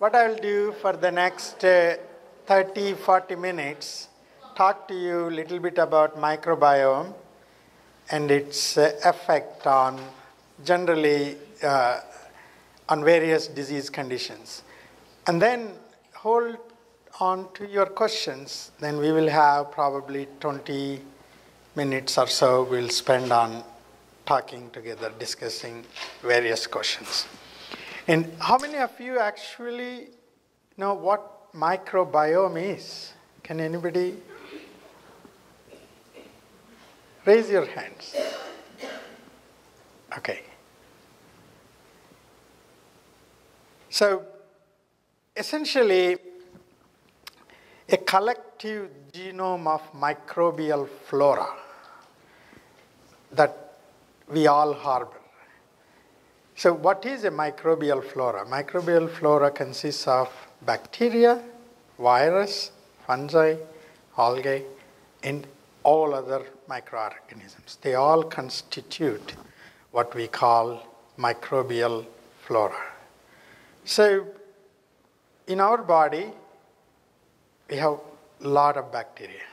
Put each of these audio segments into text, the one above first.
what I will do for the next 30, 40 minutes, talk to you a little bit about microbiome and its effect on generally on various disease conditions. And then hold on to your questions. Then we will have probably 20 minutes or so we'll spend on talking together, discussing various questions. And how many of you actually know what microbiome is? Can anybody raise your hands? Okay. So essentially, a collective genome of microbial flora that we all harbor. So what is a microbial flora? Microbial flora consists of bacteria, virus, fungi, algae, and all other microorganisms. They all constitute what we call microbial flora. So in our body, we have a lot of bacteria,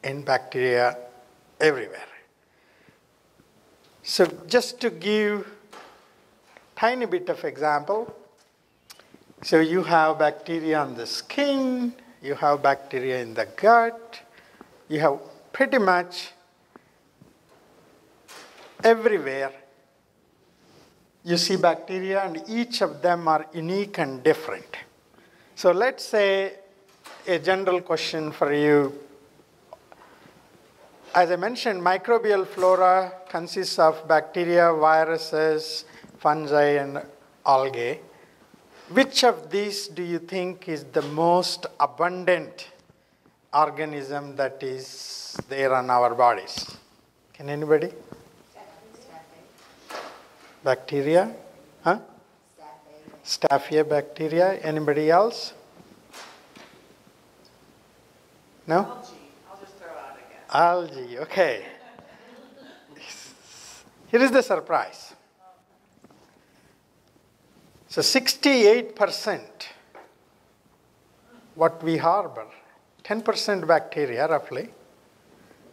and bacteria everywhere. So just to give tiny bit of example, so you have bacteria on the skin, you have bacteria in the gut, you have pretty much everywhere you see bacteria, and each of them are unique and different. So let's say a general question for you. As I mentioned, microbial flora consists of bacteria, viruses, fungi, and algae. Which of these do you think is the most abundant organism that is there on our bodies? Can anybody? Bacteria? Huh? Staphyabacteria. Anybody else? No? Algae. I'll just throw out a guess. Algae, okay. Here is the surprise. So 68% what we harbor, 10% bacteria roughly,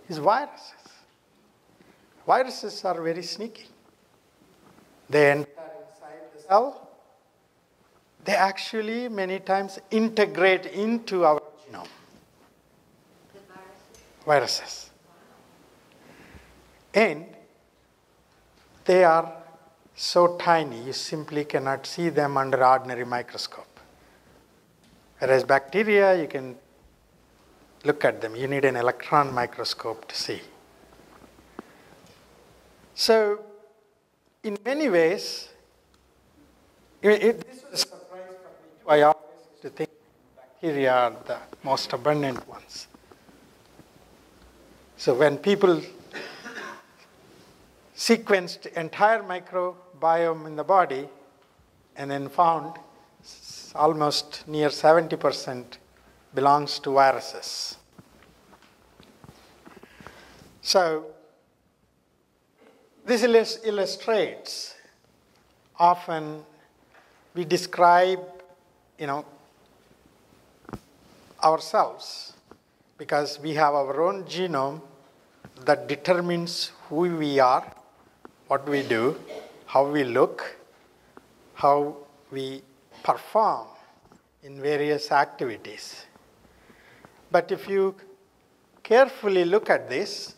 is viruses. Viruses are very sneaky. They enter inside the cell. They actually many times integrate into our genome. Viruses. And they are so tiny, you simply cannot see them under ordinary microscope. Whereas bacteria, you can look at them. You need an electron microscope to see. So, in many ways, this was a surprise for me. I always used to think bacteria are the most abundant ones. So when people sequenced entire microbiome in the body and then found almost near 70% belongs to viruses. So this illustrates, often we describe, ourselves because we have our own genome that determines who we are, what we do, how we look, how we perform in various activities. But if you carefully look at this,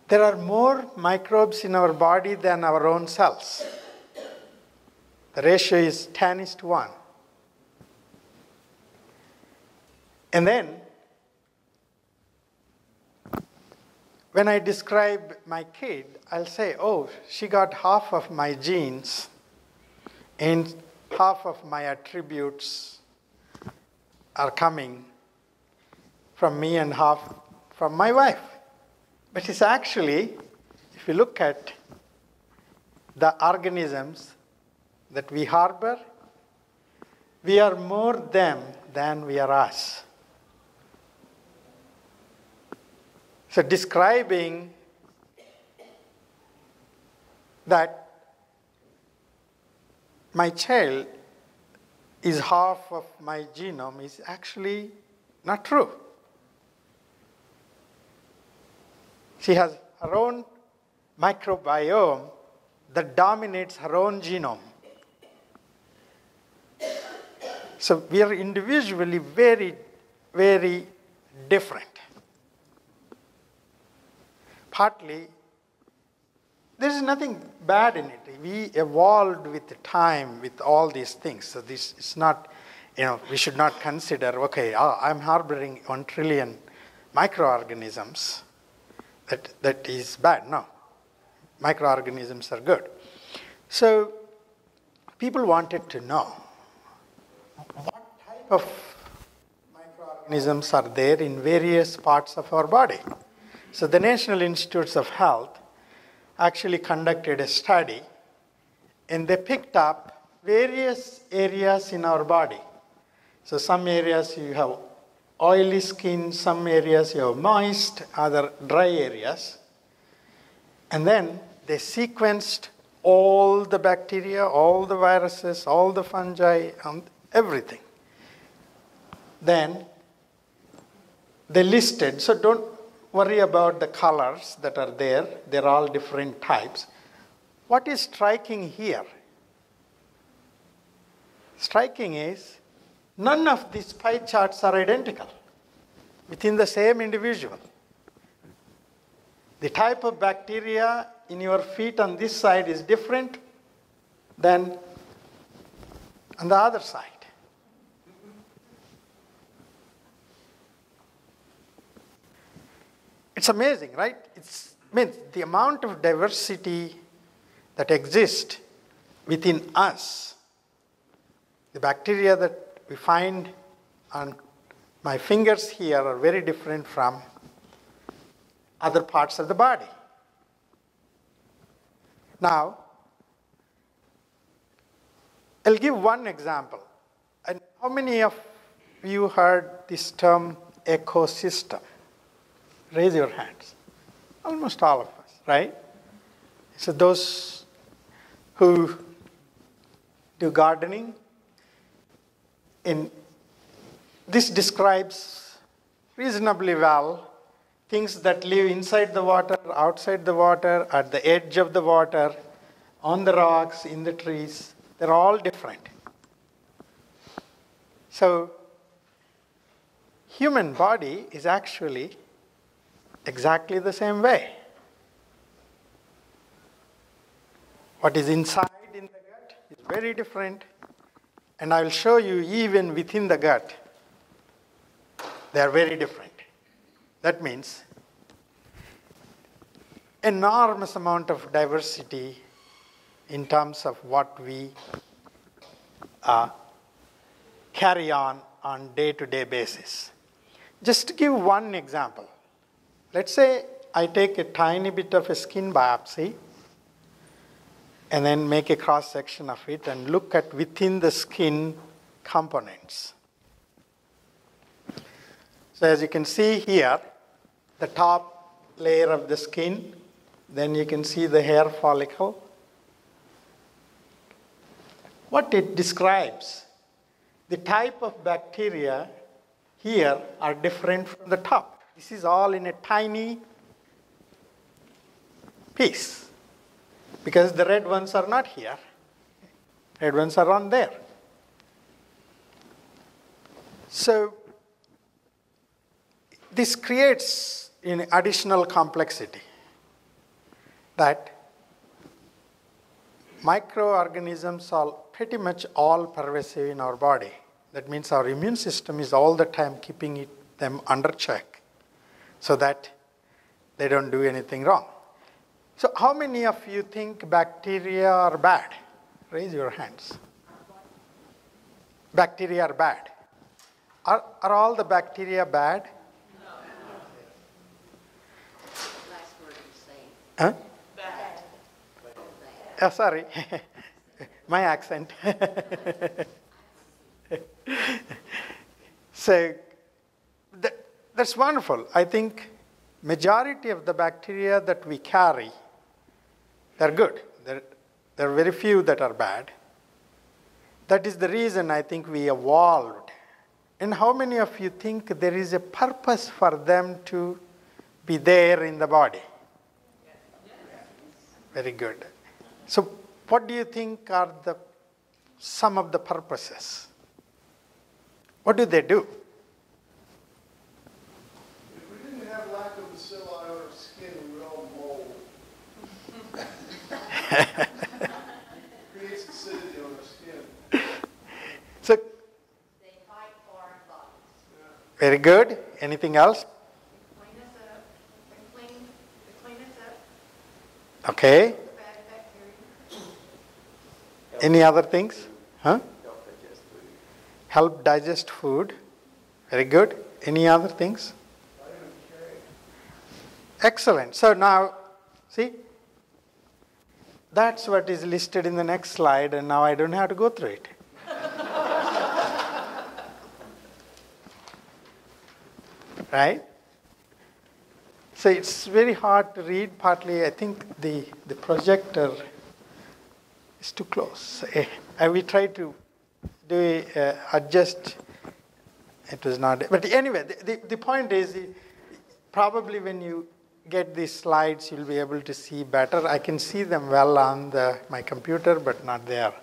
there are more microbes in our body than our own cells. The ratio is 10:1. And then, when I describe my kid, I'll say, oh, she got half of my genes and half of my attributes are coming from me and half from my wife. But it's actually, if you look at the organisms that we harbor, we are more them than we are us. So describing that my child is half of my genome is actually not true. She has her own microbiome that dominates her own genome. So we are individually very, very different. Partly, there is nothing bad in it. We evolved with the time with all these things. So this is not, we should not consider, okay, I'm harboring 1 trillion microorganisms. That is bad. No. Microorganisms are good. So people wanted to know what type of microorganisms are there in various parts of our body. So the National Institutes of Health actually conducted a study, and they picked up various areas in our body. So some areas you have oily skin, some areas you have moist, other dry areas. And then they sequenced all the bacteria, all the viruses, all the fungi, and everything. Then they listed, so don't worry about the colors that are there. They're all different types. What is striking here? Striking is none of these pie charts are identical within the same individual. The type of bacteria in your feet on this side is different than on the other side. It's amazing, right? It means the amount of diversity that exists within us. The bacteria that we find on my fingers here are very different from other parts of the body. Now, I'll give one example. And how many of you heard this term ecosystem? Raise your hands. Almost all of us, right? So those who do gardening, this describes reasonably well things that live inside the water, outside the water, at the edge of the water, on the rocks, in the trees. They're all different. So, human body is actually exactly the same way. What is inside in the gut is very different. And I will show you even within the gut, they are very different. That means enormous amount of diversity in terms of what we carry on day-to-day basis. Just to give one example. Let's say I take a tiny bit of a skin biopsy and then make a cross-section of it and look at within the skin components. So as you can see here, the top layer of the skin, then you can see the hair follicle. What it describes, the type of bacteria here are different from the top. This is all in a tiny piece, because the red ones are not here. Red ones are on there. So this creates an additional complexity that microorganisms are pretty much all pervasive in our body. That means our immune system is all the time keeping them under check so that they don't do anything wrong. So how many of you think bacteria are bad? Raise your hands. Bacteria are bad. Are all the bacteria bad? No. Last word you say. Huh? Bad. Oh, sorry. My accent. So that's wonderful. I think majority of the bacteria that we carry, they're good. There are very few that are bad. That is the reason I think we evolved. And how many of you think there is a purpose for them to be there in the body? Very good. So what do you think are some of the purposes? What do they do? If we didn't have lack of bacilli on our skin, we would all mold. Creates acidity on our skin. So, They fight foreign bodies. very good. Anything else? Clean us up. Clean us up. Okay. Bad bacteria. Any other things? Huh? Help digest food. Very good. Any other things? Excellent. So now, see, that's what is listed in the next slide, and now I don't have to go through it. Right? So it's very hard to read. Partly, I think the projector is too close. We tried to do adjust. It was not. But anyway, the point is, probably when you get these slides, you'll be able to see better. I can see them well on my computer, but not there.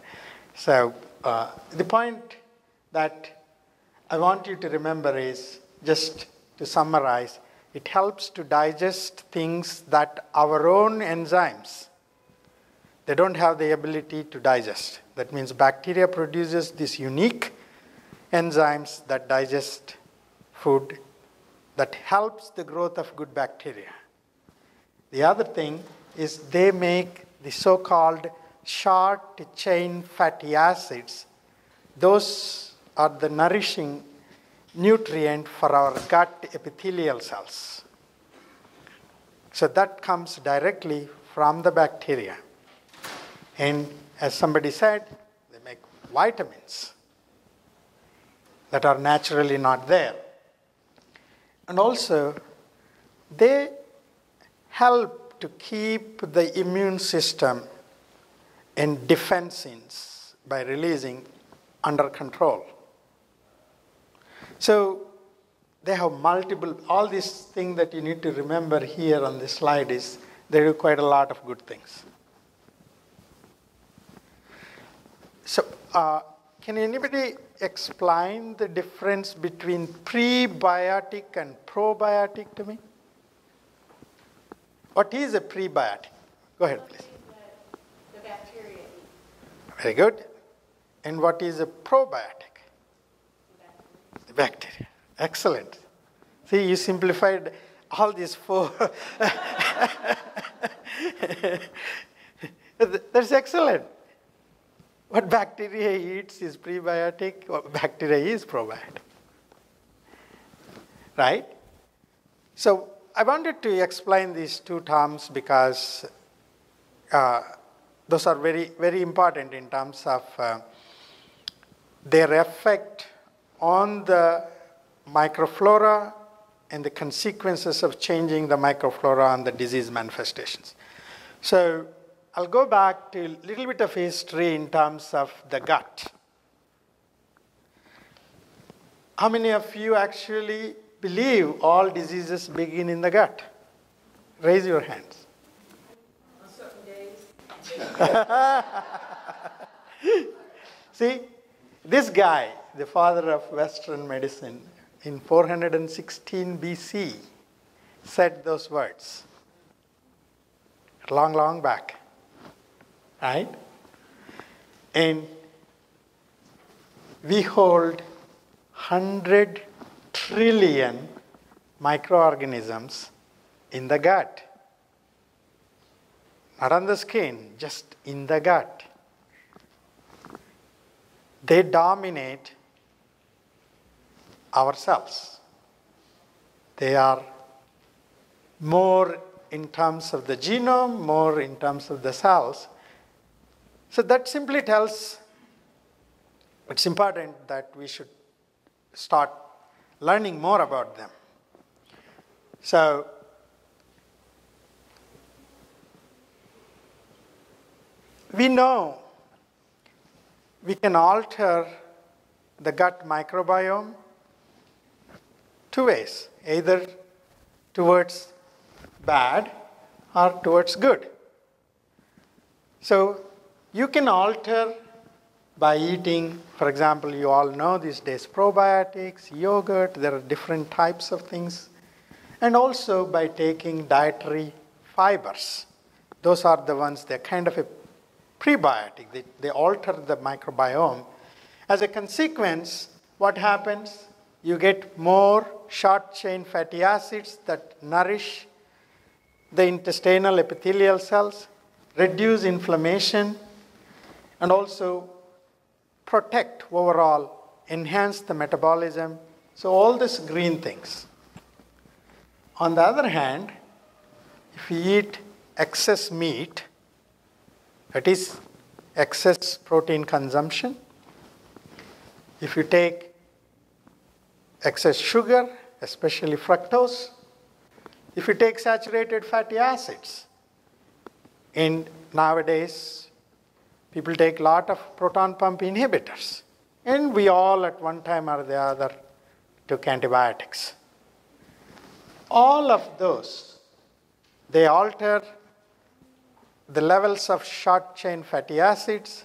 So the point that I want you to remember is, just to summarize, it helps to digest things that our own enzymes, they don't have the ability to digest. That means bacteria produces these unique enzymes that digest food, that helps the growth of good bacteria. The other thing is they make the so-called short chain fatty acids. Those are the nourishing nutrient for our gut epithelial cells. So that comes directly from the bacteria. And as somebody said, they make vitamins that are naturally not there. And also, they help to keep the immune system and defensins by releasing under control. So they have multiple, all these things that you need to remember here on this slide is they do quite a lot of good things. So can anybody explain the difference between prebiotic and probiotic to me? What is a prebiotic? Go ahead, please. The bacteria eat. Very good. And what is a probiotic? The bacteria. Excellent. See, you simplified all these four. That's excellent. What bacteria eats is prebiotic, what bacteria is probiotic. Right? So I wanted to explain these two terms because those are very, very important in terms of their effect on the microflora and the consequences of changing the microflora and the disease manifestations. So I'll go back to a little bit of history in terms of the gut. How many of you actually believe all diseases begin in the gut? Raise your hands. On certain days. See, this guy, the father of Western medicine, in 416 BC, said those words. Long, long back. Right? And we hold 100 trillion microorganisms in the gut. Not on the skin, just in the gut. They dominate our cells. They are more in terms of the genome, more in terms of the cells. So that simply tells it's important that we should start learning more about them. So we know we can alter the gut microbiome two ways, either towards bad or towards good. So you can alter by eating, for example, you all know these days probiotics, yogurt, there are different types of things, and also by taking dietary fibers. Those are the ones, they're kind of a prebiotic, they alter the microbiome. As a consequence, what happens? You get more short-chain fatty acids that nourish the intestinal epithelial cells, reduce inflammation, and also protect overall, enhance the metabolism. So all these green things. On the other hand, if you eat excess meat, that is excess protein consumption, if you take excess sugar, especially fructose, if you take saturated fatty acids, and nowadays people take a lot of proton pump inhibitors, and we all at one time or the other took antibiotics. All of those, they alter the levels of short-chain fatty acids.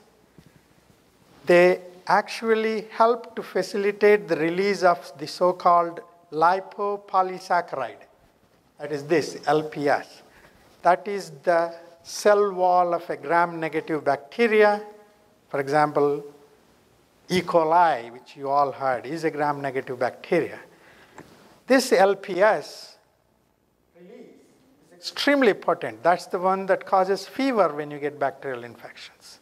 They actually help to facilitate the release of the so-called lipopolysaccharide. That is this, LPS. That is the cell wall of a gram-negative bacteria. For example, E. coli, which you all heard, is a gram-negative bacteria. This LPS release is extremely potent. That's the one that causes fever when you get bacterial infections.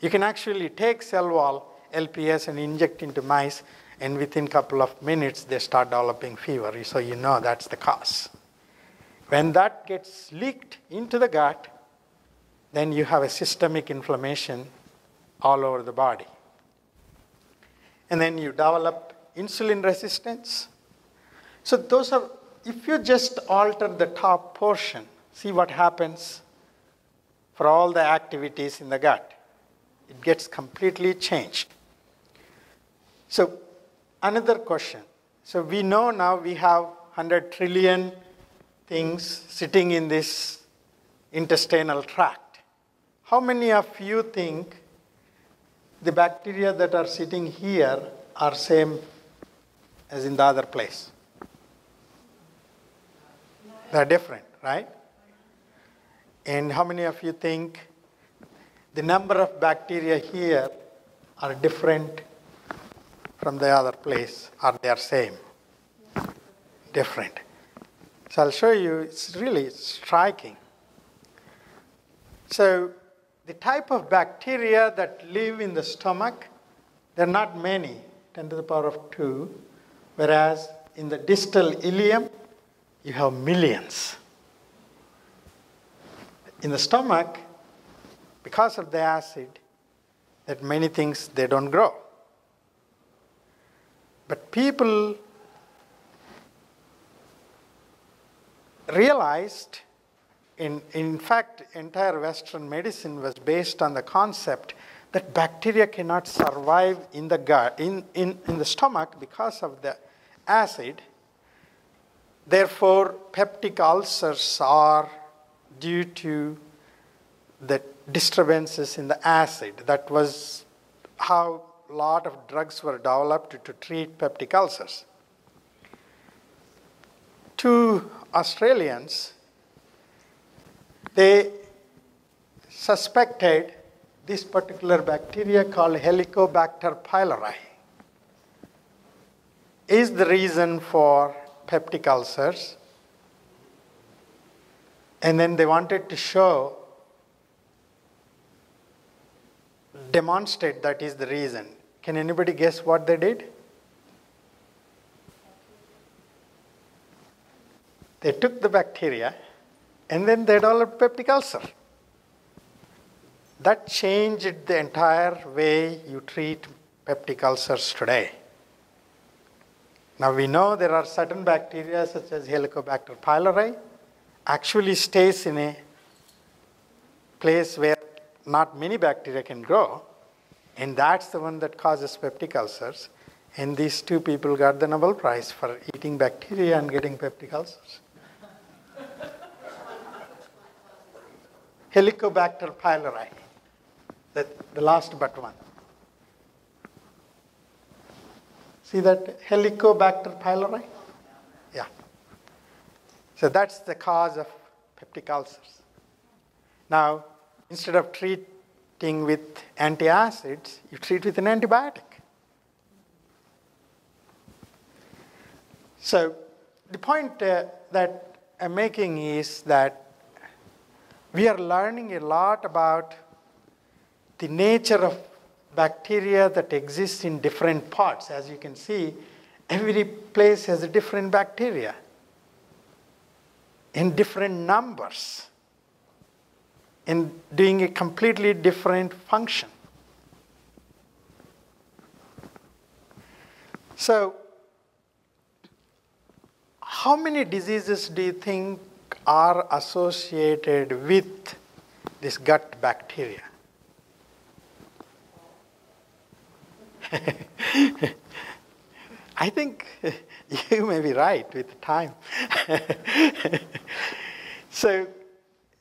You can actually take cell wall LPS and inject into mice, and within a couple of minutes they start developing fever. So you know that's the cause. When that gets leaked into the gut, then you have a systemic inflammation all over the body. And then you develop insulin resistance. So those are, if you just alter the top portion, see what happens for all the activities in the gut. It gets completely changed. So another question. So we know now we have 100 trillion things sitting in this intestinal tract. How many of you think the bacteria that are sitting here are same as in the other place? They're different, right? And how many of you think the number of bacteria here are different from the other place, or they are same? Different. So I'll show you, it's really striking. So the type of bacteria that live in the stomach, there are not many, 10 to the power of 2, whereas in the distal ileum, you have millions. In the stomach, because of the acid, that many things, they don't grow. But people realized, in fact, entire Western medicine was based on the concept that bacteria cannot survive in the gut, in the stomach because of the acid. Therefore, peptic ulcers are due to the disturbances in the acid. That was how a lot of drugs were developed to treat peptic ulcers. Two Australians, they suspected this particular bacteria called Helicobacter pylori is the reason for peptic ulcers. And then they wanted to demonstrate that is the reason. Can anybody guess what they did? They took the bacteria and then they developed peptic ulcer. That changed the entire way you treat peptic ulcers today. Now we know there are certain bacteria such as Helicobacter pylori actually stays in a place where not many bacteria can grow. And that's the one that causes peptic ulcers. And these two people got the Nobel Prize for eating bacteria and getting peptic ulcers. Helicobacter pylori, the last but one. See that Helicobacter pylori? Yeah. So that's the cause of peptic ulcers. Now, instead of treating with antacids, you treat with an antibiotic. So the point that I'm making is that we are learning a lot about the nature of bacteria that exist in different parts. As you can see, every place has a different bacteria in different numbers and doing a completely different function. So, how many diseases do you think are associated with this gut bacteria? I think you may be right with time. So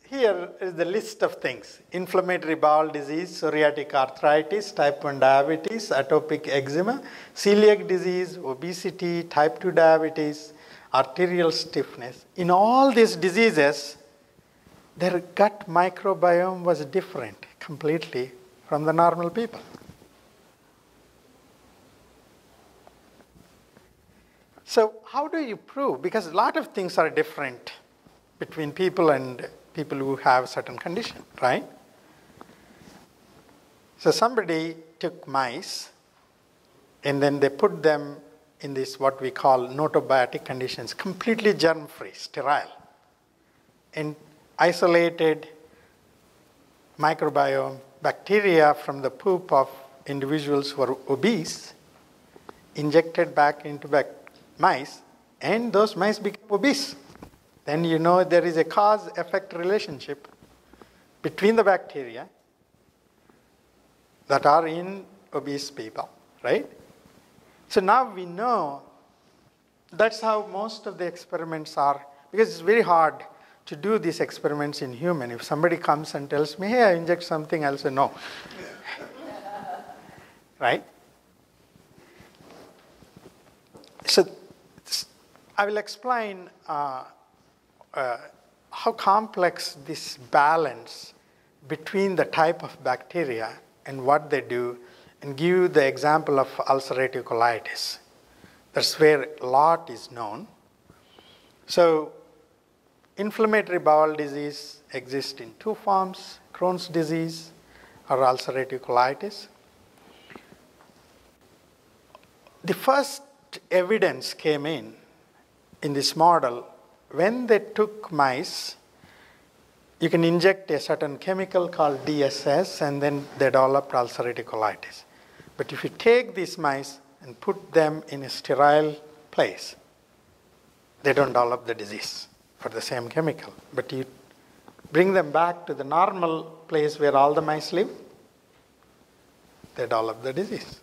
here is the list of things: inflammatory bowel disease, psoriatic arthritis, type 1 diabetes, atopic eczema, celiac disease, obesity, type 2 diabetes, arterial stiffness. In all these diseases, their gut microbiome was different completely from the normal people. So how do you prove? Because a lot of things are different between people and people who have certain condition, right? So somebody took mice and then they put them in this what we call notobiotic conditions, completely germ-free, sterile, and isolated microbiome bacteria from the poop of individuals who are obese, injected back into mice, and those mice became obese. Then you know there is a cause-effect relationship between the bacteria that are in obese people, right? So now we know that's how most of the experiments are, because it's very hard to do these experiments in human. If somebody comes and tells me, hey, I inject something, I'll say no. Right? So I will explain how complex this balance between the type of bacteria and what they do, and give you the example of ulcerative colitis. That's where a lot is known. So inflammatory bowel disease exists in two forms: Crohn's disease or ulcerative colitis. The first evidence came in this model when they took mice. You can inject a certain chemical called DSS and then they developed ulcerative colitis. But if you take these mice and put them in a sterile place, they don't develop the disease for the same chemical. But you bring them back to the normal place where all the mice live, they develop the disease.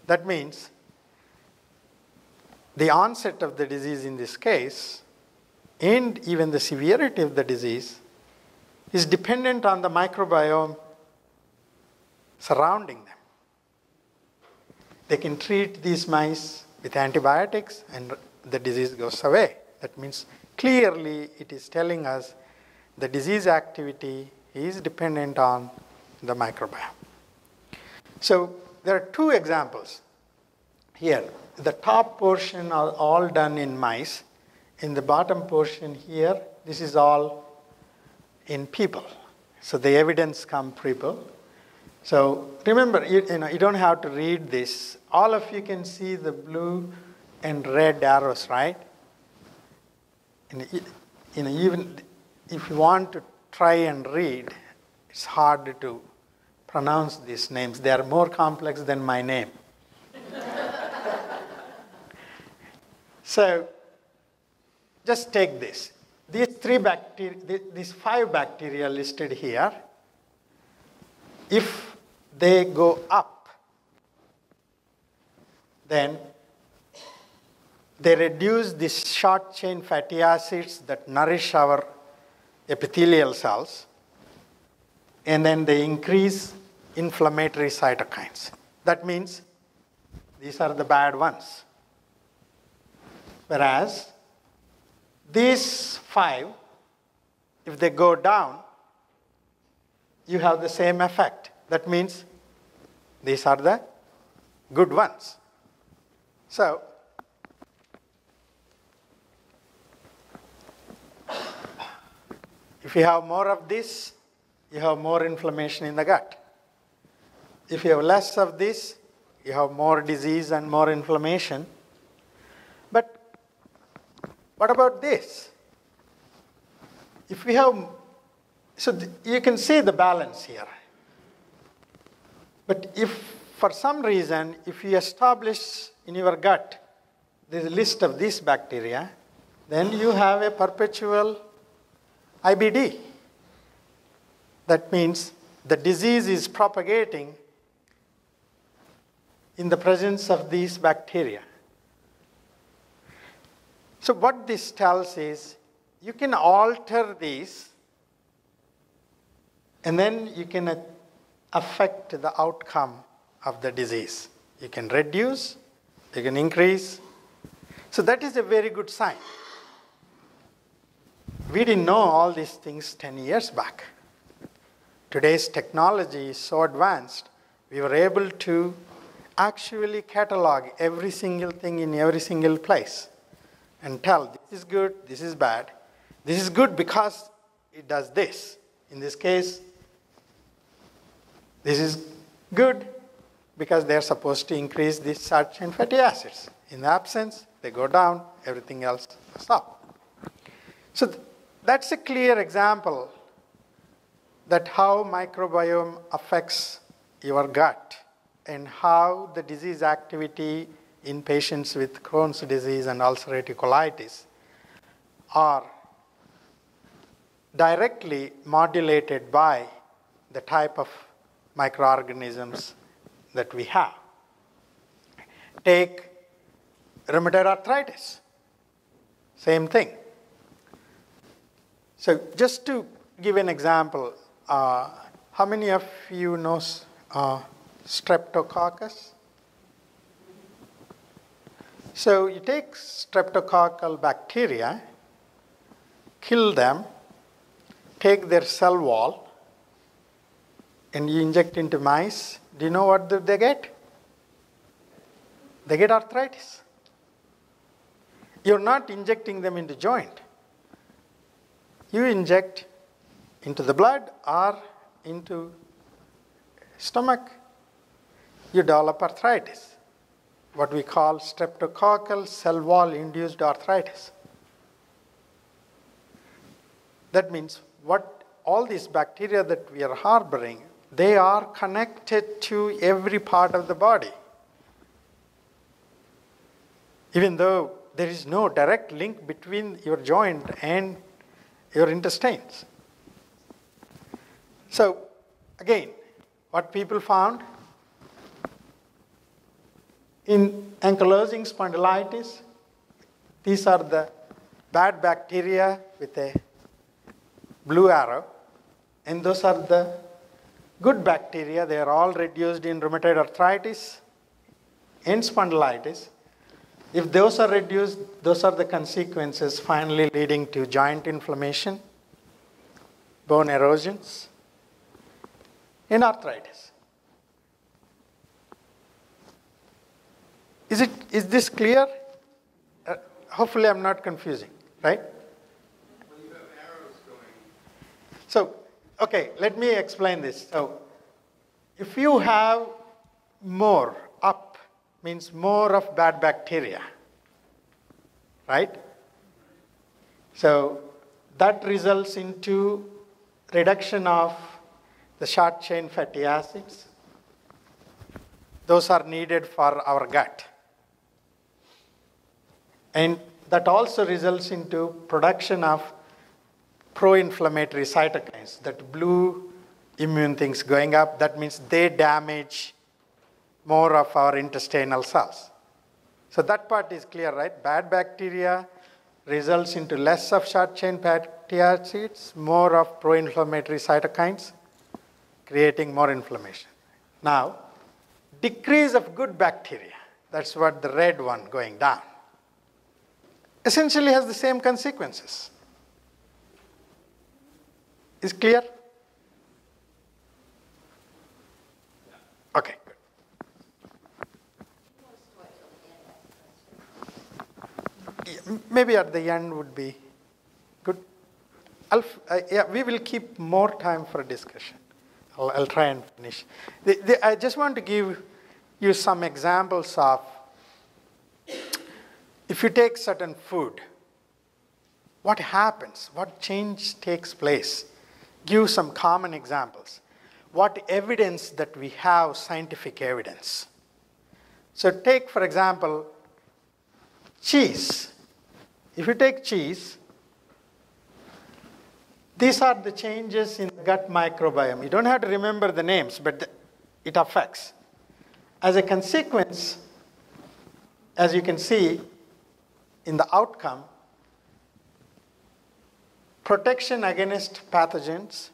That means the onset of the disease in this case, and even the severity of the disease, is dependent on the microbiome surrounding them. They can treat these mice with antibiotics and the disease goes away. That means clearly it is telling us the disease activity is dependent on the microbiome. So there are two examples here. The top portion are all done in mice. In the bottom portion here, this is all in people. So the evidence comes people. So remember, you don't have to read this. All of you can see the blue and red arrows, right? And even if you want to try and read, it's hard to pronounce these names. They are more complex than my name. So just take this. These 5 bacteria listed here, if they go up, then they reduce these short chain fatty acids that nourish our epithelial cells, and then they increase inflammatory cytokines. That means these are the bad ones. Whereas these 5, if they go down, you have the same effect. That means these are the good ones. So, if you have more of this, you have more inflammation in the gut. If you have less of this, you have more disease and more inflammation. But what about this? If we have, you can see the balance here. But if for some reason, if you establish in your gut this list of these bacteria, then you have a perpetual IBD. That means the disease is propagating in the presence of these bacteria. So what this tells is you can alter these, and then you can affect the outcome of the disease. You can reduce, you can increase. So that is a very good sign. We didn't know all these things 10 years back. Today's technology is so advanced, we were able to actually catalog every single thing in every single place and tell this is good, this is bad. This is good because it does this. In this case, this is good because they're supposed to increase these short chain fatty acids. In the absence, they go down, everything else goes up. So that's a clear example that how microbiome affects your gut and how the disease activity in patients with Crohn's disease and ulcerative colitis are directly modulated by the type of microorganisms that we have. Take rheumatoid arthritis, same thing. So just to give an example, how many of you know streptococcus? So you take streptococcal bacteria, kill them, take their cell wall, and you inject into mice. Do you know what they get? They get arthritis. You're not injecting them into joint. You inject into the blood or into stomach. You develop arthritis, what we call streptococcal cell wall induced arthritis. That means what all these bacteria that we are harboring, they are connected to every part of the body. Even though there is no direct link between your joint and your intestines. So, again, what people found in ankylosing spondylitis, these are the bad bacteria with a blue arrow, and those are the good bacteria. They are all reduced in rheumatoid arthritis and spondylitis. If those are reduced, those are the consequences finally leading to joint inflammation, bone erosions, and arthritis. Is this clear? Hopefully I'm not confusing, right? Well, you have arrows going. So, okay, let me explain this. So, if you have more, up means more of bad bacteria, right? So, that results into reduction of the short chain fatty acids. Those are needed for our gut. And that also results into production of pro-inflammatory cytokines, that blue immune things going up. That means they damage more of our intestinal cells. So that part is clear, right? Bad bacteria results into less of short-chain fatty acids, more of pro-inflammatory cytokines, creating more inflammation. Now, decrease of good bacteria, that's what the red one going down, essentially has the same consequences. Is clear? Okay, good. Yeah, maybe at the end would be good. Yeah, we will keep more time for discussion. I'll try and finish. I just want to give you some examples of, if you take certain food, what happens, what change takes place. Give some common examples. What evidence that we have, scientific evidence. So take, for example, cheese. If you take cheese, these are the changes in the gut microbiome. You don't have to remember the names, but it affects. As a consequence, as you can see in the outcome, protection against pathogens,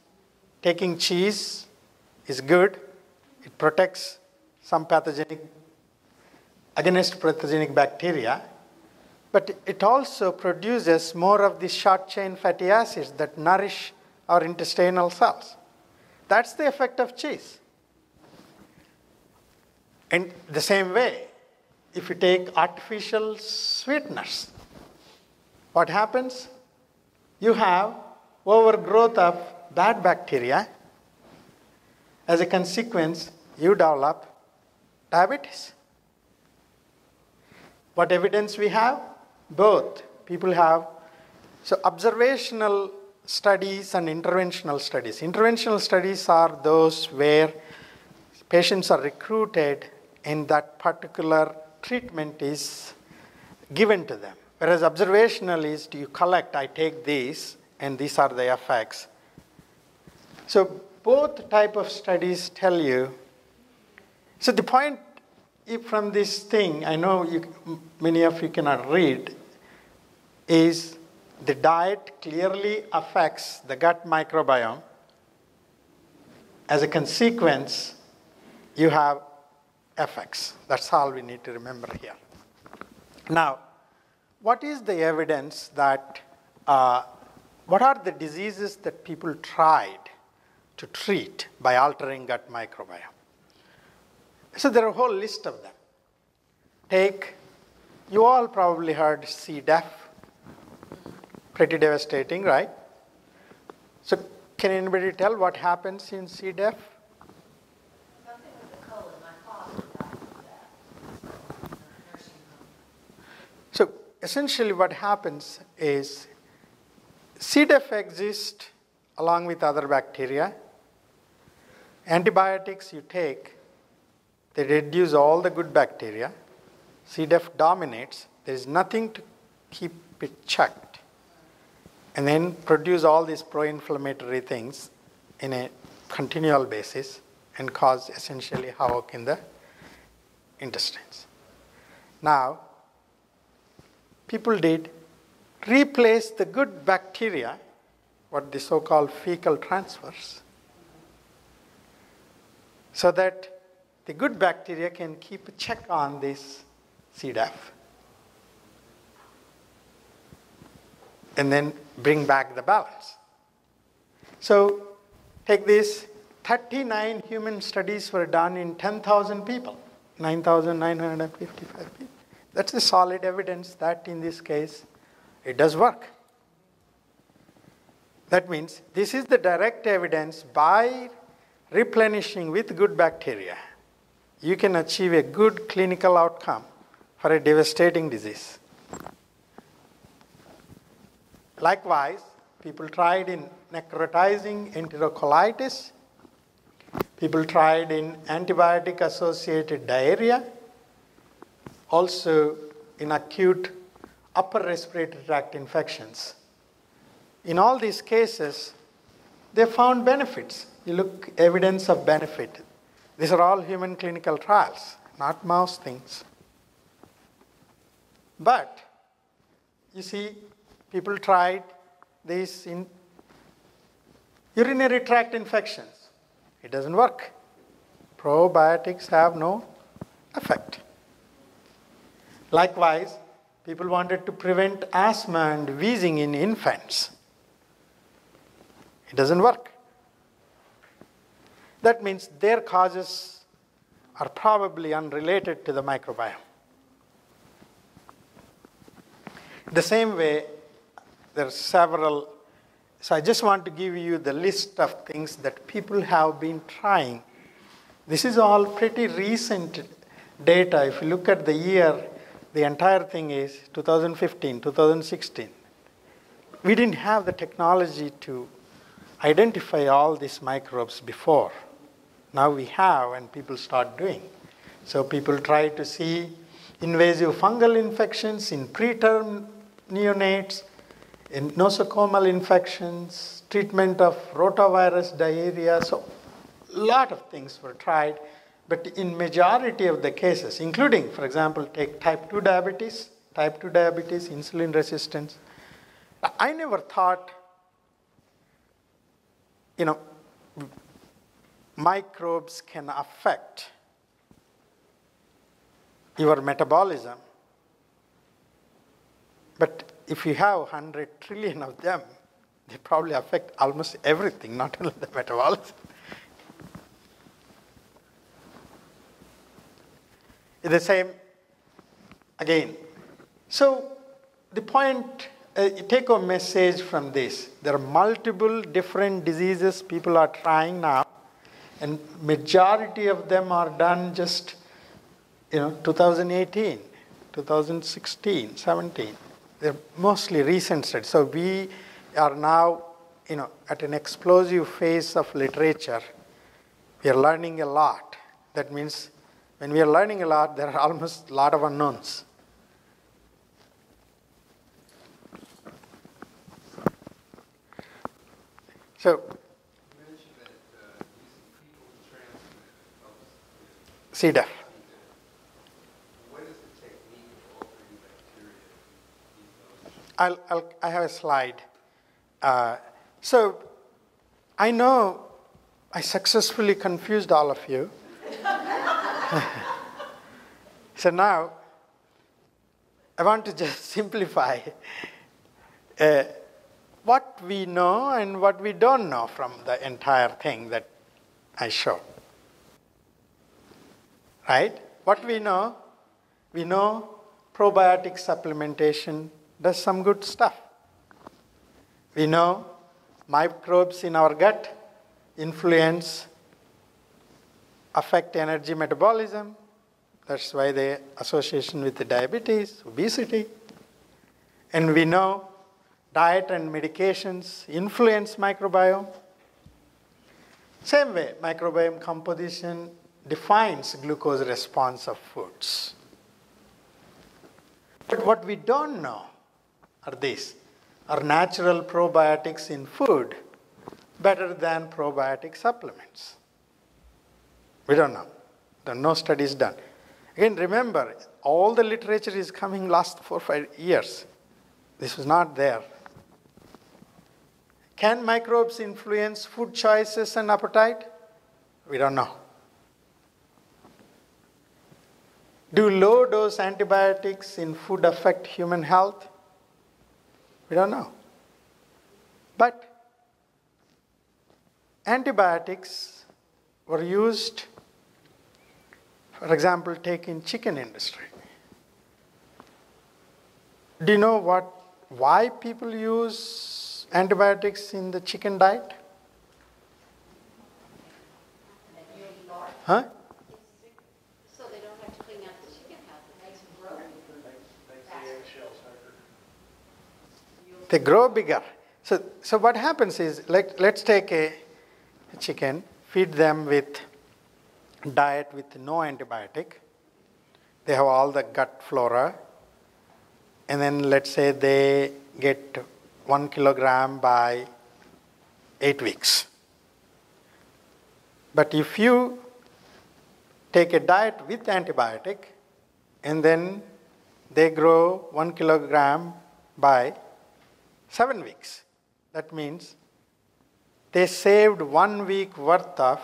taking cheese is good. It protects some against pathogenic bacteria, but it also produces more of the short-chain fatty acids that nourish our intestinal cells. That's the effect of cheese. In the same way, if you take artificial sweeteners, what happens? You have overgrowth of bad bacteria. As a consequence, you develop diabetes. What evidence we have? Both. People have, so observational studies and interventional studies. Interventional studies are those where patients are recruited and that particular treatment is given to them. Whereas observational is, do you collect, I take these, and these are the effects. So both type of studies tell you. So the point from this thing, I know many of you cannot read, is the diet clearly affects the gut microbiome. As a consequence, you have effects. That's all we need to remember here. Now, what is the evidence that, what are the diseases that people tried to treat by altering gut microbiome? So there are a whole list of them. Take, you all probably heard C. diff, pretty devastating, right? So can anybody tell what happens in C. diff? Something with the colon. My father died of that. Nursing home. So essentially what happens is C. diff exists along with other bacteria. Antibiotics you take, they reduce all the good bacteria. C. diff dominates. There is nothing to keep it checked. And then produce all these pro-inflammatory things in a continual basis and cause essentially havoc in the intestines. Now, people did replace the good bacteria, what the so-called fecal transfers, so that the good bacteria can keep a check on this C. diff and then bring back the balance. So take this, 39 human studies were done in 10,000 people, 9,955 people. That's a solid evidence that in this case, it does work. That means this is the direct evidence by replenishing with good bacteria, you can achieve a good clinical outcome for a devastating disease. Likewise, people tried in necrotizing enterocolitis. People tried in antibiotic-associated diarrhea, also in acute upper respiratory tract infections. In all these cases, they found benefits. You look evidence of benefit. These are all human clinical trials, not mouse things. But, you see, people tried this in urinary tract infections. It doesn't work. Probiotics have no effect. Likewise, people wanted to prevent asthma and wheezing in infants. It doesn't work. That means their causes are probably unrelated to the microbiome. The same way, there are several. So I just want to give you the list of things that people have been trying. This is all pretty recent data. If you look at the year, the entire thing is 2015, 2016. We didn't have the technology to identify all these microbes before. Now we have, and people start doing. So people try to see invasive fungal infections in preterm neonates, in nosocomial infections, treatment of rotavirus diarrhea. So a lot of things were tried, but in majority of the cases, including, for example, take type 2 diabetes, insulin resistance. I never thought, microbes can affect your metabolism. But if you have 100 trillion of them, they probably affect almost everything, not only the metabolism. The same again. So the point, take a message from this. There are multiple different diseases people are trying now, and majority of them are done just 2018, 2016, 17. They're mostly recent studies. So we are now at an explosive phase of literature. We are learning a lot. That means when we are learning a lot, there are almost a lot of unknowns. So, you mentioned that using fecal transmit helps C. diff. What is the technique of altering bacteria? I have a slide. So I know I successfully confused all of you. So now I want to just simplify what we know and what we don't know from the entire thing that I showed. Right? What we know probiotic supplementation does some good stuff. We know microbes in our gut affect energy metabolism. That's why the association with the diabetes, obesity. And we know diet and medications influence microbiome. Same way, microbiome composition defines glucose response of foods. But what we don't know are these. Are natural probiotics in food better than probiotic supplements? We don't know. There are no studies done. Again, remember, all the literature is coming last 4 or 5 years. This was not there. Can microbes influence food choices and appetite? We don't know. Do low-dose antibiotics in food affect human health? We don't know. But antibiotics were used, for example, take in chicken industry. Do you know why people use antibiotics in the chicken diet? Huh? So they don't have to clean out the chicken house, it makes them grow. They grow bigger. So what happens is, let's take a chicken, feed them with diet with no antibiotic. They have all the gut flora. And then let's say they get 1 kilogram by 8 weeks. But if you take a diet with antibiotic and then they grow 1 kilogram by 7 weeks, that means they saved 1 week worth of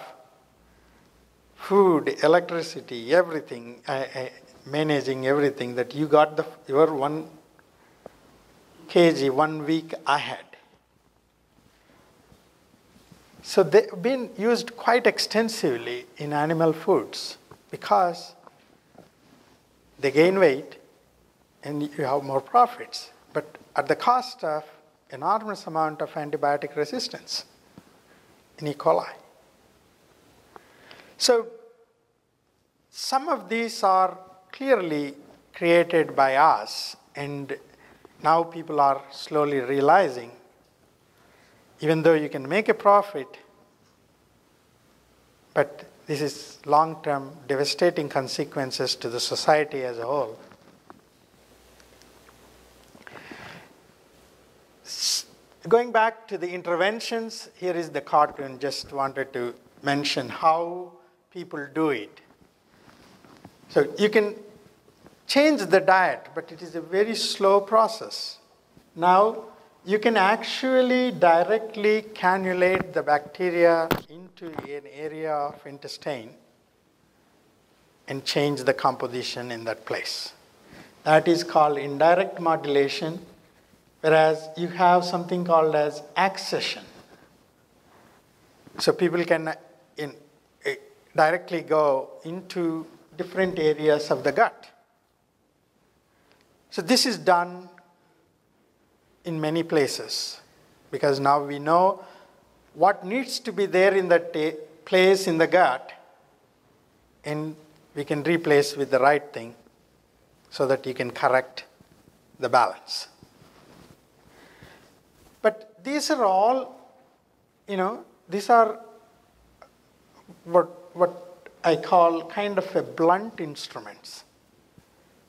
food, electricity, everything, managing everything, that you got your 1 kg 1 week ahead. So they've been used quite extensively in animal foods because they gain weight and you have more profits, but at the cost of enormous amount of antibiotic resistance in E. coli. So some of these are clearly created by us, and now people are slowly realizing, even though you can make a profit, but this is long-term devastating consequences to the society as a whole. Going back to the interventions, here is the cartoon. Just wanted to mention how people do it. So you can change the diet, but it is a very slow process. Now, you can actually directly cannulate the bacteria into an area of intestine and change the composition in that place. That is called indirect modulation, whereas you have something called as accession. So people can directly go into different areas of the gut. So this is done in many places because now we know what needs to be there in that place in the gut, and we can replace with the right thing so that you can correct the balance. But these are all, these are what I call kind of a blunt instruments.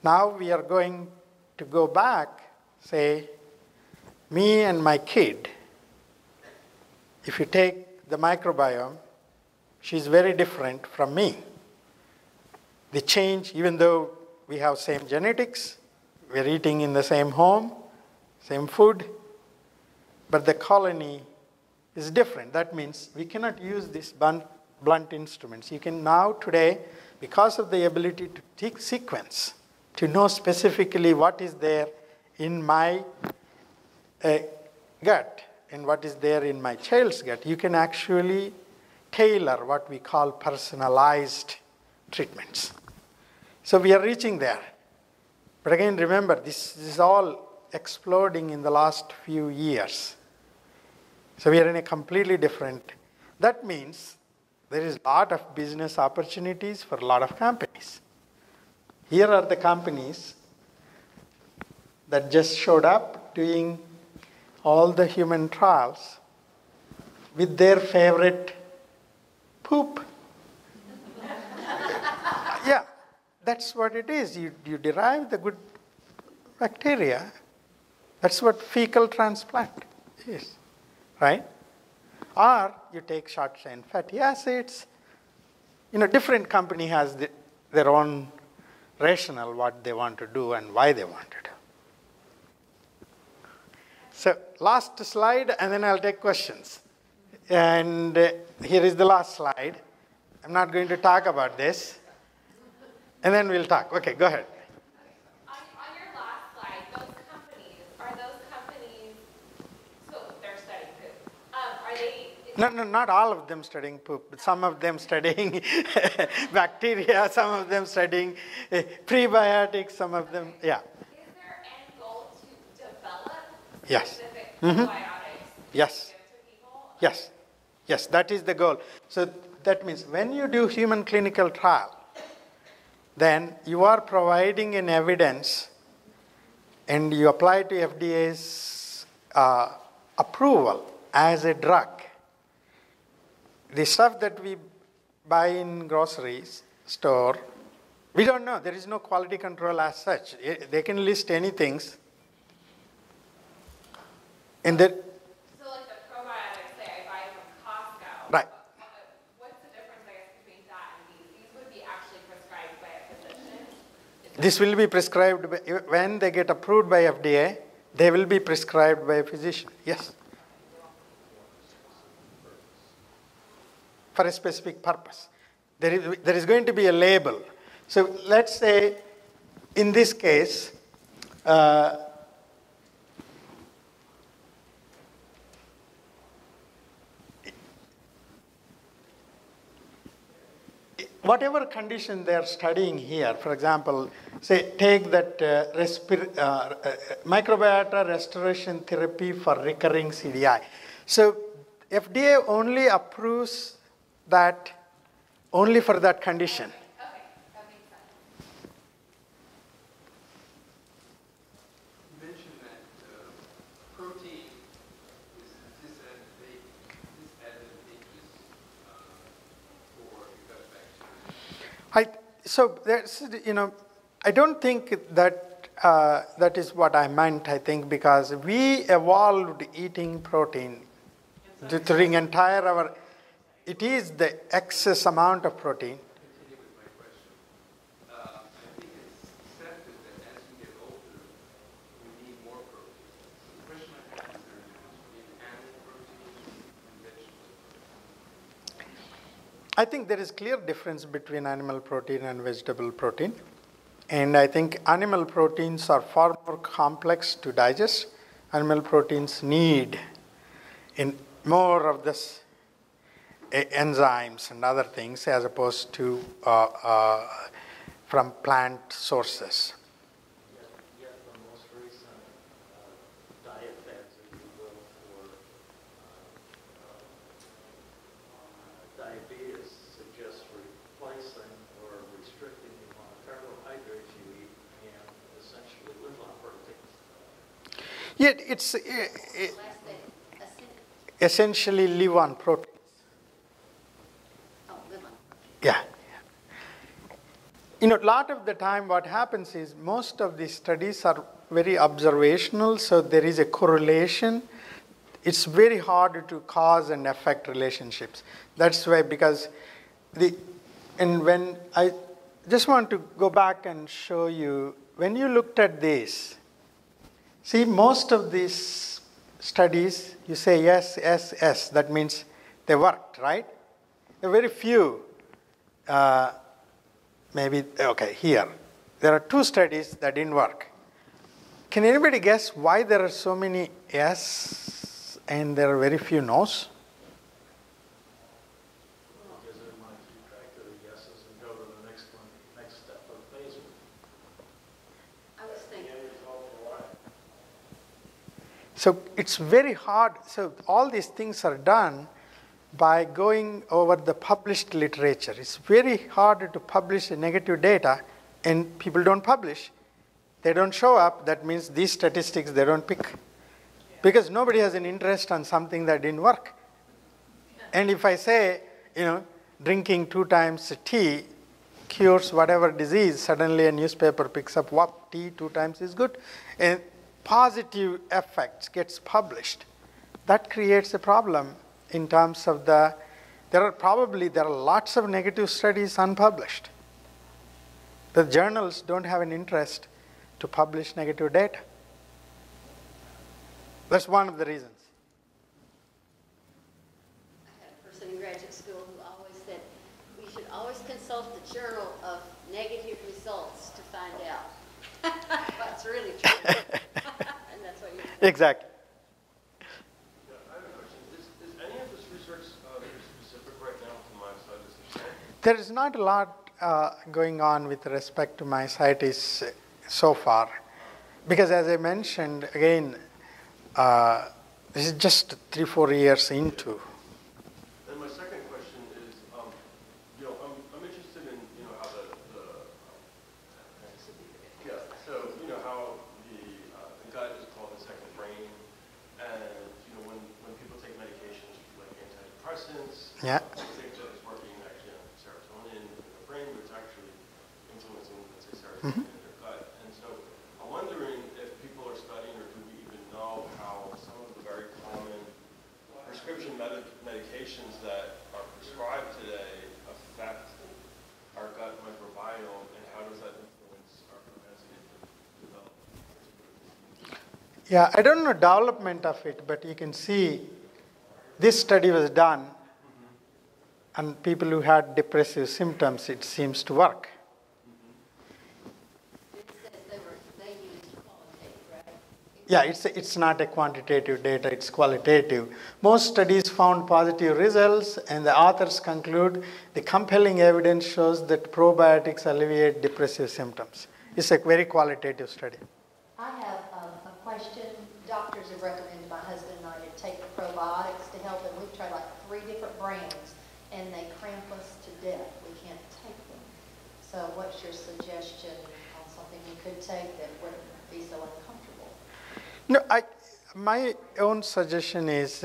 Now we are going to go back, say, me and my kid. If you take the microbiome, she's very different from me. The change, even though we have same genetics, we're eating in the same home, same food, but the colony is different. That means we cannot use these blunt instruments. You can now today, because of the ability to take sequence, to know specifically what is there in my gut and what is there in my child's gut, you can actually tailor what we call personalized treatments. So we are reaching there. But again, remember, this is all exploding in the last few years. So we are in a completely different. That means there is a lot of business opportunities for a lot of companies. Here are the companies that just showed up doing all the human trials with their favorite poop. Yeah, that's what it is. You derive the good bacteria. That's what fecal transplant is, right? Or you take short-chain fatty acids. Different company has their own rationale, what they want to do and why they want to do. So last slide, and then I'll take questions. And here is the last slide. I'm not going to talk about this. And then we'll talk. Okay, go ahead. On your last slide, are those companies, so they're studying poop. Are they? No, not all of them studying poop, but some of them studying bacteria, some of them studying prebiotics, some of them, yeah. Is there end goal to develop Yes. specific probiotics? Yes. To give to people? Yes. Yes, that is the goal. So that means when you do human clinical trial, then you are providing an evidence and you apply to FDA's approval as a drug. The stuff that we buy in groceries store, we don't know. There is no quality control as such. They can list anything. And So like the probiotics, say I buy this will be prescribed, when they get approved by FDA, they will be prescribed by a physician. Yes? For a specific purpose. There is going to be a label. So let's say, in this case, whatever condition they are studying here, for example, say take that microbiota restoration therapy for recurring CDI. So FDA only approves that only for that condition. Okay, that makes sense. You mentioned that protein is disadvantageous for gut bacteria. So there's, I don't think that that is what I meant, I think, because we evolved eating protein during entire our, it is the excess amount of protein. Continue with my question. I think it's accepted that as we get older, we need more protein. So the question I have is there a difference between animal protein and vegetable protein? I think there is clear difference between animal protein and vegetable protein. And I think animal proteins are far more complex to digest. Animal proteins need in more of this enzymes and other things as opposed to from plant sources. Yet the most recent diet fads, if you will, for diabetes suggest replacing or restricting the amount of carbohydrates you eat and essentially live on proteins. Yet it's essentially live on proteins. Oh, live on. Yeah. A lot of the time what happens is most of these studies are very observational, so there is a correlation. It's very hard to cause and effect relationships. That's why, because when I just want to go back and show you, when you looked at this, see, most of these studies, you say yes, yes, yes, that means they worked, right? There are very few, here. There are 2 studies that didn't work. Can anybody guess why there are so many yes and there are very few no's? Because they want to keep track of the yeses and go to the next step of the phase. I was thinking. So it's very hard. So all these things are done by going over the published literature. It's very hard to publish negative data, and people don't publish. They don't show up. That means these statistics they don't pick. Because nobody has an interest on something that didn't work. And if I say, drinking 2 times tea cures whatever disease, suddenly a newspaper picks up, what, tea 2 times is good. And positive effects gets published. That creates a problem in terms of there are lots of negative studies unpublished. The journals don't have an interest to publish negative data. That's one of the reasons. I had a person in graduate school who always said, we should always consult the journal of negative results to find out what's really true. And that's what you said. Exactly. Yeah, I have a question. Is any of this research specific right now to myositis? There is not a lot going on with respect to myositis so far. Because as I mentioned, again, this is just 3-4 years into. And my second question is, I'm interested in, how how the gut is called the second brain, and when people take medications like antidepressants, Yeah. they think that it's working actually on serotonin in the brain, but it's actually influencing, let's say, serotonin in their gut. And so I'm wondering if people are studying, or do we even know how some of the very common prescription medications that are prescribed today affect our gut microbiome, and how does that influence our gut? Yeah, I don't know development of it, but you can see this study was done on people who had depressive symptoms. It seems to work. It says they used qualitative, right? Yeah, it's not a quantitative data, it's qualitative. Most studies found positive results, and the authors conclude the compelling evidence shows that probiotics alleviate depressive symptoms. It's a very qualitative study. I have a question. Doctors have recommended my husband and I to take probiotics to help, and we've tried like 3 different brands, and they cramp us to death. We can't take them. So what's your suggestion on something we could take that wouldn't be so uncomfortable? No, my own suggestion is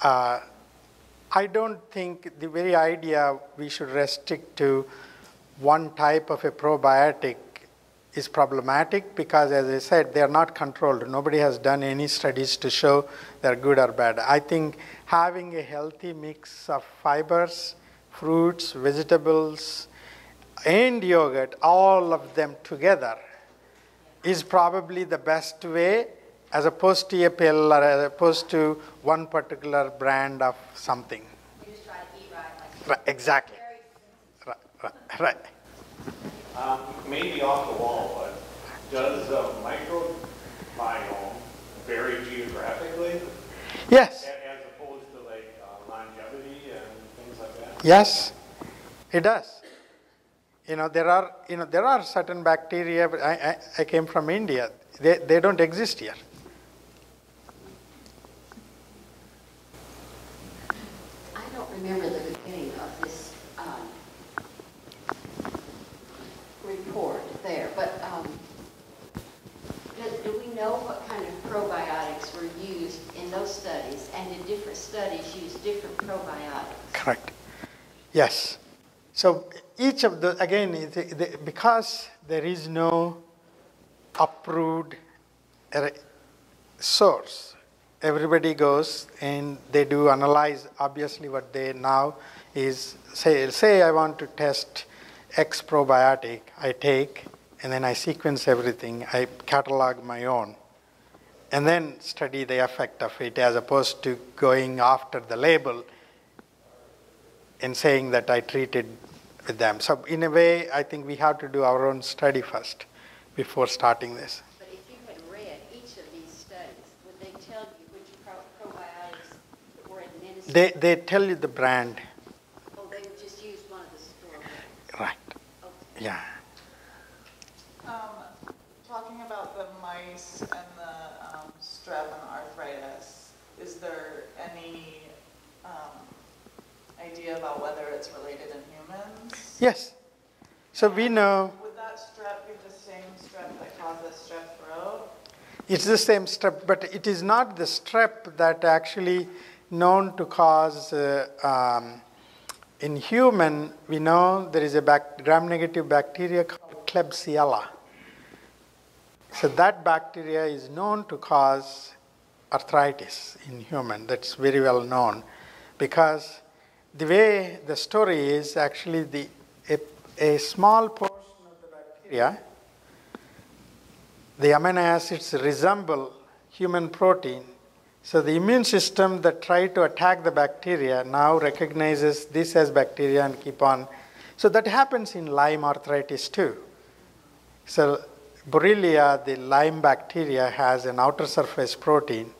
I don't think the very idea we should restrict to one type of a probiotic is problematic because, as I said, they are not controlled. Nobody has done any studies to show they're good or bad. I think having a healthy mix of fibers, fruits, vegetables, and yogurt, all of them together, is probably the best way as opposed to a pill or as opposed to one particular brand of something. You just try to eat right. Right, exactly. Right. Maybe off the wall, but does the microbiome vary geographically? Yes. As opposed to like longevity and things like that? Yes, it does. There are certain bacteria. I came from India. They don't exist here. I don't remember the beginning of this report there, but do we know what kind of probiotics were used in those studies, and did different studies use different probiotics? Correct. Yes. So each of the, again, because there is no approved source, everybody goes and they do analyze. Obviously what they now is, say I want to test X probiotic, I take and then I sequence everything, I catalog my own, and then study the effect of it as opposed to going after the label and saying that I treated with them. So in a way, I think we have to do our own study first before starting this. But if you had read each of these studies, would they tell you which probiotics were administered? They tell you the brand. Oh, they would just use one of the store brands. Right. Okay. Yeah. Talking about the mice and the strep and arthritis, is there any idea about whether it's related in humans? Yes. So we know Would that strep be the same strep that causes strep throat? it's the same strep, but it is not the strep that actually known to cause, in human, we know there is a gram-negative bacteria called Klebsiella. So that bacteria is known to cause arthritis in human. That's very well known because the way the story is actually a small portion of the bacteria, the amino acids resemble human protein. So the immune system that tried to attack the bacteria now recognizes this as bacteria and keep on. So that happens in Lyme arthritis too. So Borrelia, the Lyme bacteria, has an outer surface protein,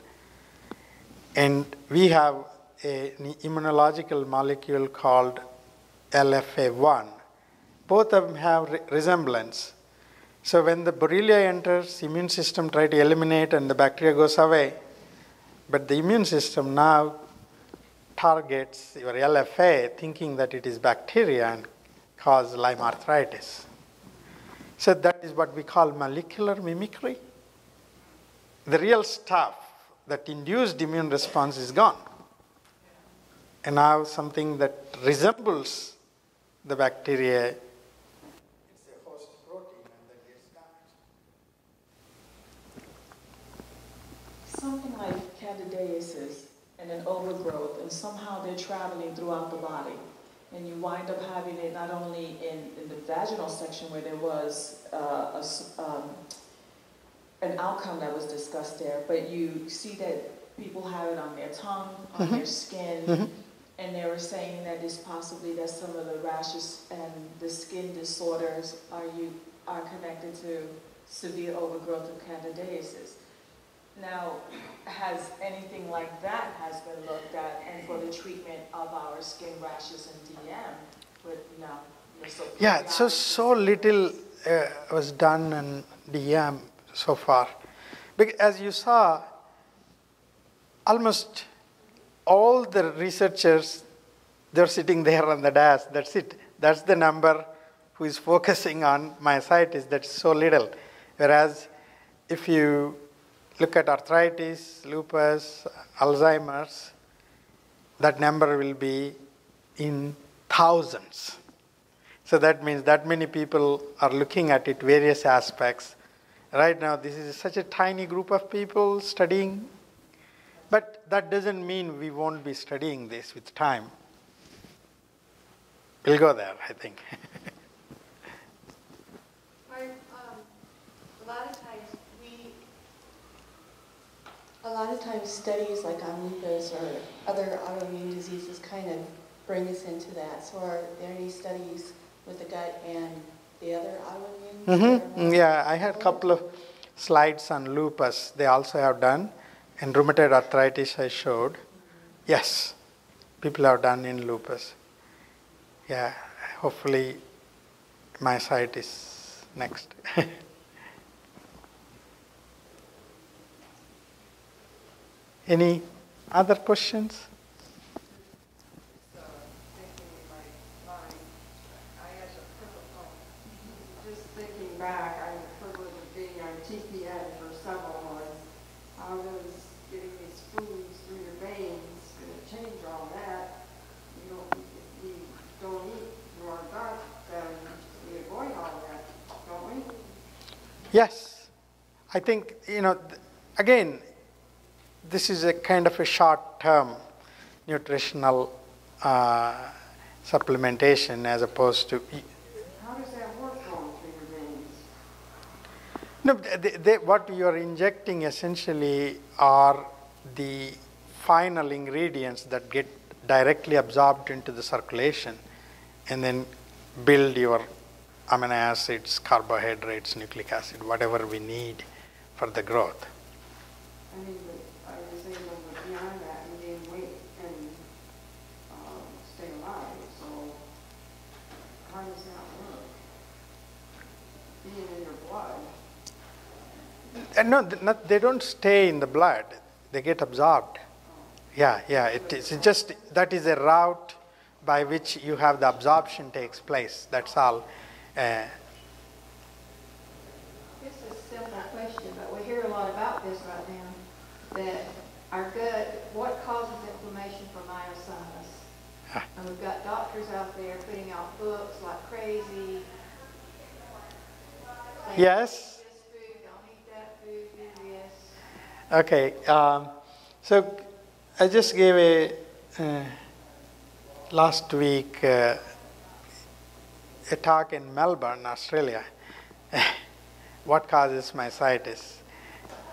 and we have an immunological molecule called LFA1. Both of them have resemblance. So when the Borrelia enters, immune system tries to eliminate and the bacteria goes away. But the immune system now targets your LFA thinking that it is bacteria and cause Lyme arthritis. So that is what we call molecular mimicry. The real stuff that induced immune response is gone. And now something that resembles the bacteria, it's a host protein and that gets damaged. Something like candidiasis and an overgrowth, and somehow they're traveling throughout the body. And you wind up having it not only in the vaginal section where there was an outcome that was discussed there, but you see that people have it on their tongue, on their skin, and they were saying that it's possibly that some of the rashes and the skin disorders are connected to severe overgrowth of candidiasis. Now, has anything like that has been looked at, and for the treatment of our skin rashes and DM? But no, yeah, so little was done in DM so far. Because as you saw, almost all the researchers, they're sitting there on the desk. That's it. That's the number who is focusing on myositis. That's so little. Whereas if you look at arthritis, lupus, Alzheimer's, that number will be in thousands. So that means that many people are looking at it, various aspects. Right now, this is such a tiny group of people studying, but that doesn't mean we won't be studying this with time. We'll go there, I think. A lot of times studies like on lupus or other autoimmune diseases kind of bring us into that. So are there any studies with the gut and the other autoimmune? Yeah, I had a couple of slides on lupus they also have done, and rheumatoid arthritis I showed. Yes, people have done in lupus. Yeah, hopefully myositis next. Any other questions? Just thinking back, I was privileged of being on TPN for several months. I was getting these foods through your veins, going to change all that. You don't eat through our gut, then we avoid all that, don't we? Yes. I think, again, this is a kind of a short-term nutritional supplementation as opposed to... How does that work going through your veins? No, what you are injecting essentially are the final ingredients that get directly absorbed into the circulation and then build your amino acids, carbohydrates, nucleic acid, whatever we need for the growth. I mean, I was able to beyond that and gain weight and stay alive. So how does that work? Being in your blood. No, they don't stay in the blood. They get absorbed. Yeah, it is just that is a route by which you have the absorption takes place. That's all. It's a simple question, but we hear a lot about this right now, that our gut, what causes inflammation for myositis? And we've got doctors out there putting out books like crazy. Yes. Eat this food, don't eat that food, do this. Okay, so I just gave last week a talk in Melbourne, Australia. What causes myositis?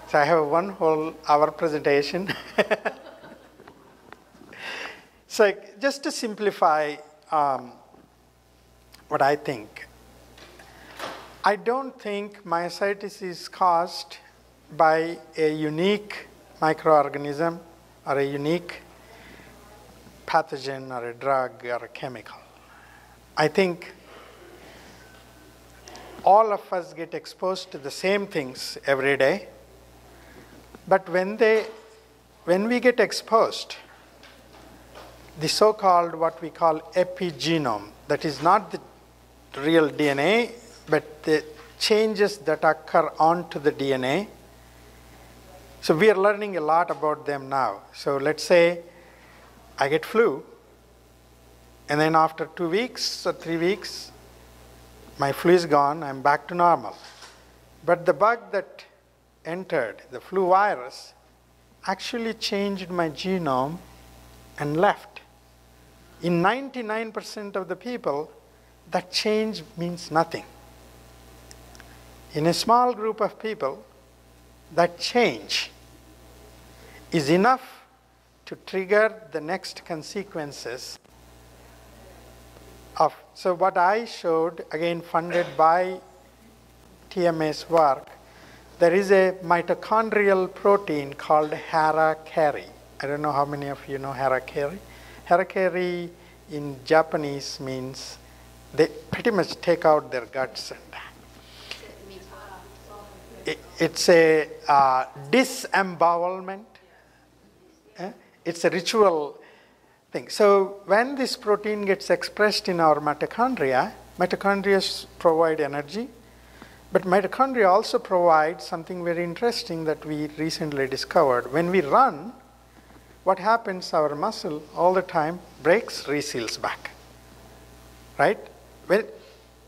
So I have one whole hour presentation. So just to simplify what I think, I don't think myositis is caused by a unique microorganism or a unique pathogen or a drug or a chemical. I think all of us get exposed to the same things every day, but when we get exposed, the so-called what we call epigenome, that is not the real DNA, but the changes that occur onto the DNA. So we are learning a lot about them now. So let's say I get flu, and then after 2 weeks or 3 weeks, my flu is gone, I'm back to normal. But the bug that entered, the flu virus, actually changed my genome and left. In 99% of the people, that change means nothing. In a small group of people, that change is enough to trigger the next consequences of. So what I showed, again funded by TMA's work, there is a mitochondrial protein called harakiri. I don't know how many of you know harakiri. Harakiri in Japanese means they pretty much take out their guts. And it's a disembowelment. It's a ritual thing. So when this protein gets expressed in our mitochondria, mitochondria provide energy, but mitochondria also provide something very interesting that we recently discovered. When we run, what happens, our muscle all the time breaks, reseals back, right? Well,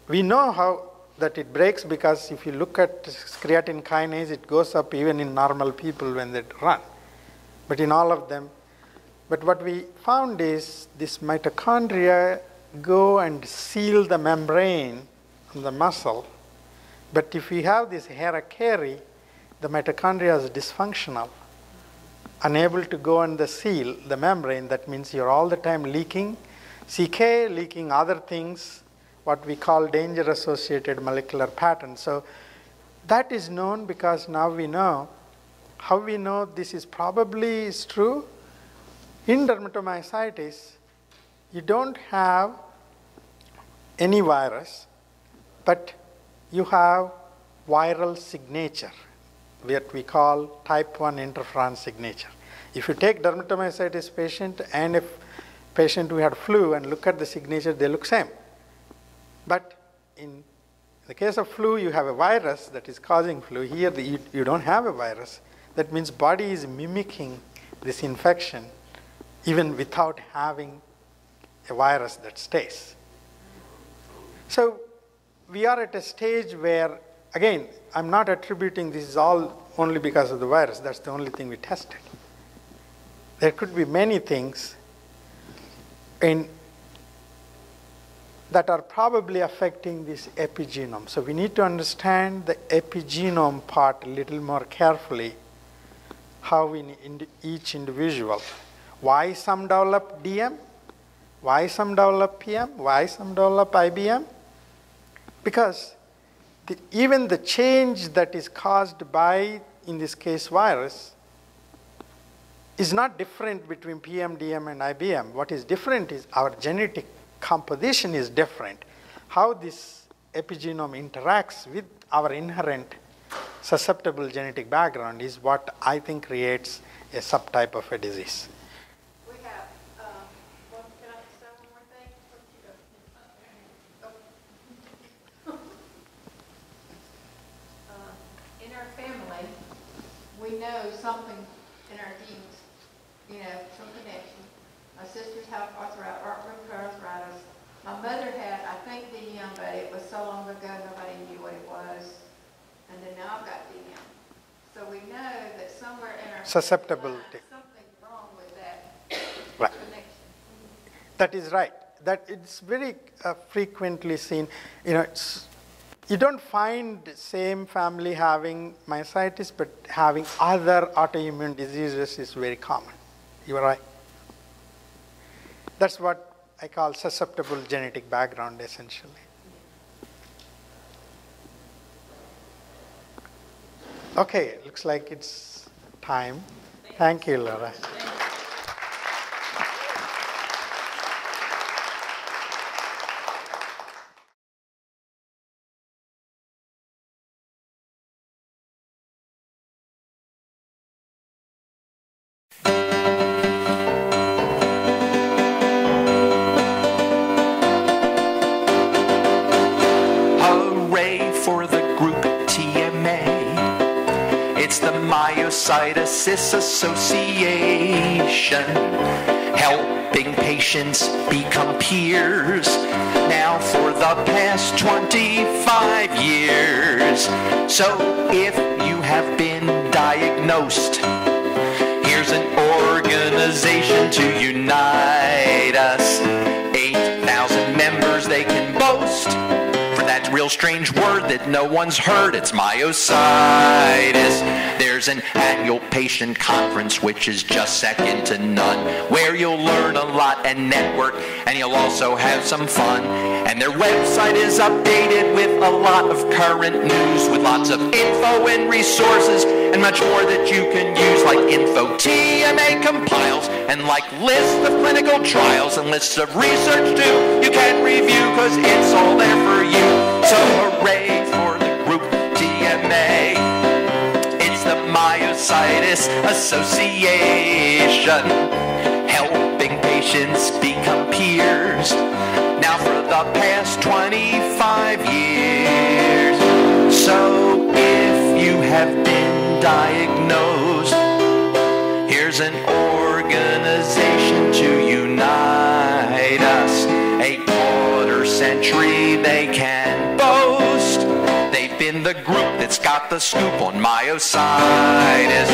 we know how that it breaks because if you look at creatine kinase, it goes up even in normal people when they run, but in all of them. But what we found is this mitochondria go and seal the membrane of the muscle. But if we have this harakiri, the mitochondria is dysfunctional, unable to go and seal the membrane. That means you're all the time leaking CK, leaking other things, what we call danger-associated molecular patterns. So that is known because now we know. How we know this is probably is true? In dermatomyositis, you don't have any virus, but you have viral signature, what we call type 1 interferon signature. If you take dermatomyositis patient and a patient who had flu and look at the signature, they look same. But in the case of flu, you have a virus that is causing flu. Here, you don't have a virus. That means body is mimicking this infection even without having a virus that stays. So we are at a stage where, again, I'm not attributing this is all only because of the virus. That's the only thing we tested. There could be many things that are probably affecting this epigenome. So we need to understand the epigenome part a little more carefully, how in each individual. Why some develop DM? Why some develop PM? Why some develop IBM? Because even the change that is caused by, in this case, virus, is not different between PM, DM, and IBM. What is different is our genetic composition is different. How this epigenome interacts with our inherent susceptible genetic background is what I think creates a subtype of a disease. We have, can I say one more thing? In our family, we know something in our genes, some connection. My sister's have arthritis. My mother had, I think, DM, but it was so long ago nobody knew what it was. And then now I've got DM. So we know that somewhere in our susceptibility. Something's wrong with that right. connection. That is right. That it's very frequently seen. You don't find the same family having myositis, but having other autoimmune diseases is very common. You are right. That's what I call susceptible genetic background, essentially. Okay, looks like it's time. Thank you, Laura. Myositis Association, helping patients become peers now for the past 25 years. So if you have been diagnosed, here's an organization to unite us. 8,000 members they can boast. For that real strange word that no one's heard. It's myositis. There's an annual patient conference which is just second to none, where you'll learn a lot and network, and you'll also have some fun. And their website is updated with a lot of current news, with lots of info and resources and much more that you can use, like info TMA compiles and like lists of clinical trials and lists of research too. You can review because it's all there for you. So hooray for the group TMA. It's the Myositis Association, helping patients become peers now for the past 25 years. So if you have been diagnosed, here's an organization to unite us. A quarter century they can boast. They've been the group that's got the scoop on myositis.